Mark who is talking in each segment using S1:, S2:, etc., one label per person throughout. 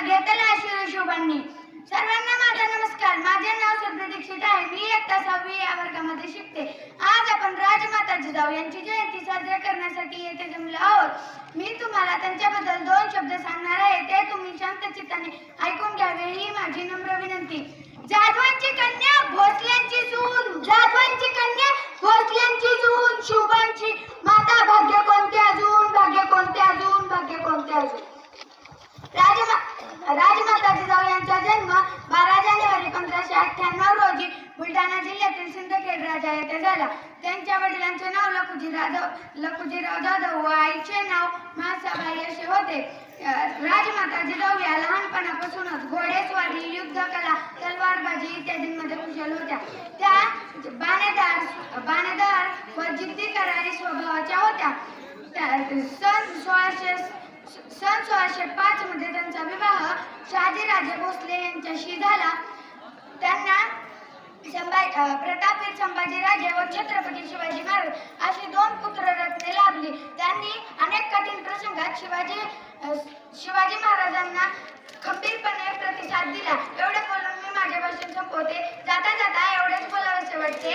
S1: घेतला शिवशोभांनी. सर्वांना माझा नमस्कार. माझे नाव श्रद्धा दीक्षित आहे. मी इयत्ता 6वी या वर्गामध्ये शिकते. आज आपण राजमाता जिजाऊ यांची जयंती साजरी करण्यासाठी येथे जमलो आहोत. मी तुम्हाला त्यांच्याबद्दल 2 शब्द सांगणार आहे. ते तुम्ही शांत चित्ताने ऐकून घ्यावे ही माझी नम्र विनंती. जाधवांची कन्या भोसल्यांची सून, जाधवांची कन्या भोसल्यांची सून, शोभांची माता भाग्य कोणते अजून, भाग्य कोणते अजून, भाग्य कोणते अजून. राजमाता जिजाऊ यांचा जन्म 12 जानेवारी 1598 रोजी बुलढाणा जिल्ह्यातील सिंदखेड राजा येथे झाला. त्यांच्या वडिलांचे नाव लखुजीराव जाधव व आईचे नाव म्हाळसाबाई असे होते. राजमाता जिजाऊ या लहानपणापासूनच घोडेस्वारी, युद्धकला, तलवारबाजी इत्यादींमध्ये कुशल होत्या. त्या बाणेदार व जिद्दी करारी स्वभावाच्या होत्या. सन 1605 मध्ये त्यांचा विवाह शहाजीराजे भोसले यांच्याशी झाला. त्यांना प्रतापवीर संभाजीराजे व छत्रपती शिवाजी महाराज अशी 2 पुत्ररत्ने लाभली. त्यांनी अनेक कठीण प्रसंगात शिवाजी महाराजांना खंबीरपणे प्रतिसाद दिला. एवढे बोलून मी माझे भाषण संपवते. जाता जाता एवढेच बोलावेसे वाटते.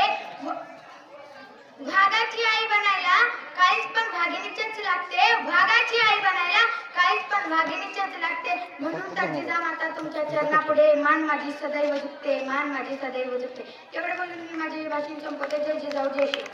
S1: वाघाची आई बनायला काहीच पण वाघिणीचेच लागते. वाघाची आई बनायला काहीच पण वाघिणीचेच लागते. म्हणून तर जिजामाता तुमच्या चरणापुढे मान माझी सदैव झुकते, मान माझी सदैव झुकते. एवढे बोलून मी माझे भाषण संपवते. जय जिजाऊ, जय शिव.